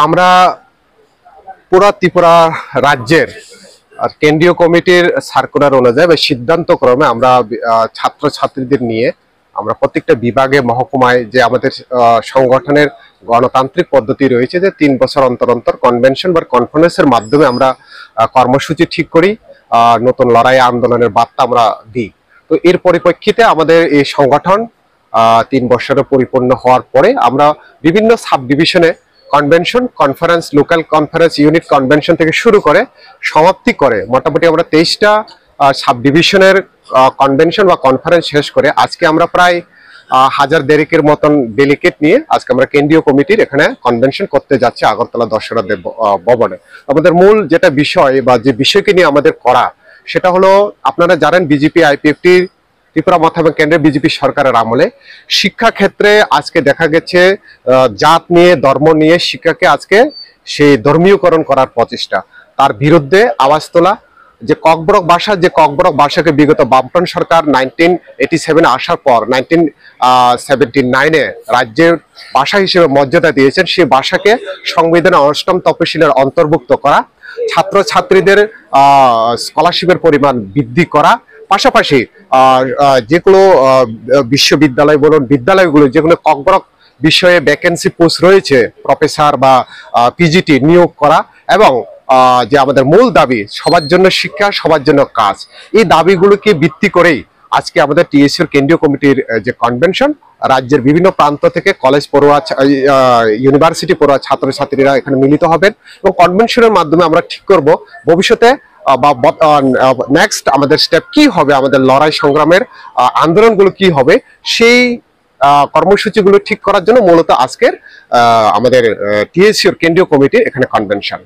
আমরা পুরা ত্রিপুরা রাজ্যের কেন্দ্রীয় কমিটির সার্কুলার অনুযায়ী বা সিদ্ধান্ত ক্রমে আমরা ছাত্রছাত্রীদের নিয়ে আমরা প্রত্যেকটা বিভাগে মহকুমায় যে আমাদের সংগঠনের গণতান্ত্রিক পদ্ধতি রয়েছে যে 3 বছর অন্তর অন্তর কনভেনশন বা কনফারেন্সের মাধ্যমে আমরা কর্মসূচি ঠিক করি, নতুন লড়াই আন্দোলনের বার্তা আমরা দিই। তো এর পরিপ্রেক্ষিতে আমাদের এই সংগঠন 3 বছরে পরিপূর্ণ হওয়ার পরে আমরা বিভিন্ন সাব ডিভিশনে convention, conference, local conference, unit convention থেকে শুরু করে সমাপ্তি করে মোটামুটি আমরা 23টা সাব ডিভিশনের কনভেনশন বা কনফারেন্স শেষ করে আজকে আমরা প্রায় 1000 মতন ডেলিগেট নিয়ে আজকে আমরা কেন্দ্রীয় কমিটির এখানে কনভেনশন করতে যাচ্ছি আগরতলা দশহরা দেব ভবনে। আমাদের মূল যেটা বিষয় বা যে বিষয়কে নিয়ে আমাদের করা সেটা হলো, আপনারা জানেন বিজেপি আইপিএফটি ত্রিপুরা মথায়ন কেন্দ্রে বিজেপি সরকারের আমলে শিক্ষা ক্ষেত্রে আজকে দেখা গেছে জাত নিয়ে, ধর্ম নিয়ে শিক্ষাকে আজকে সেই ধর্মীয়করণ করার প্রচেষ্টা, তার বিরুদ্ধে আওয়াজ তোলা। যে ককবরক ভাষাকে বিগত বামফ্রন্ট সরকার 1987 আসার পর 1979 রাজ্যের ভাষা হিসেবে মর্যাদা দিয়েছেন, সেই ভাষাকে সংবিধানের 8ম তফসিলের অন্তর্ভুক্ত করা, ছাত্রছাত্রীদের স্কলারশিপের পরিমাণ বৃদ্ধি করা, পাশাপাশি যেগুলো বিশ্ববিদ্যালয় বলুন, বিদ্যালয়গুলো যেগুলো ককবরক বিষয়ে ভ্যাকেন্সি পোস্ট রয়েছে প্রফেসর বা পিজিটি নিয়োগ করা, এবং যে আমাদের মূল দাবি সবার জন্য শিক্ষা, সবার জন্য কাজ, এই দাবিগুলোকে ভিত্তি করেই আজকে আমাদের টিএসসির কেন্দ্রীয় কমিটির যে কনভেনশন, রাজ্যের বিভিন্ন প্রান্ত থেকে কলেজ পড়ুয়া, ইউনিভার্সিটি পড়ুয়া ছাত্রছাত্রীরা এখানে মিলিত হবেন এবং কনভেনশনের মাধ্যমে আমরা ঠিক করব ভবিষ্যতে বা নেক্সট আমাদের স্টেপ কি হবে, আমাদের লড়াই সংগ্রামের আন্দোলনগুলো কি হবে, সেই কর্মসূচিগুলো ঠিক করার জন্য মূলত আজকের আমাদের টিএসসির কেন্দ্রীয় কমিটির এখানে কনভেনশন।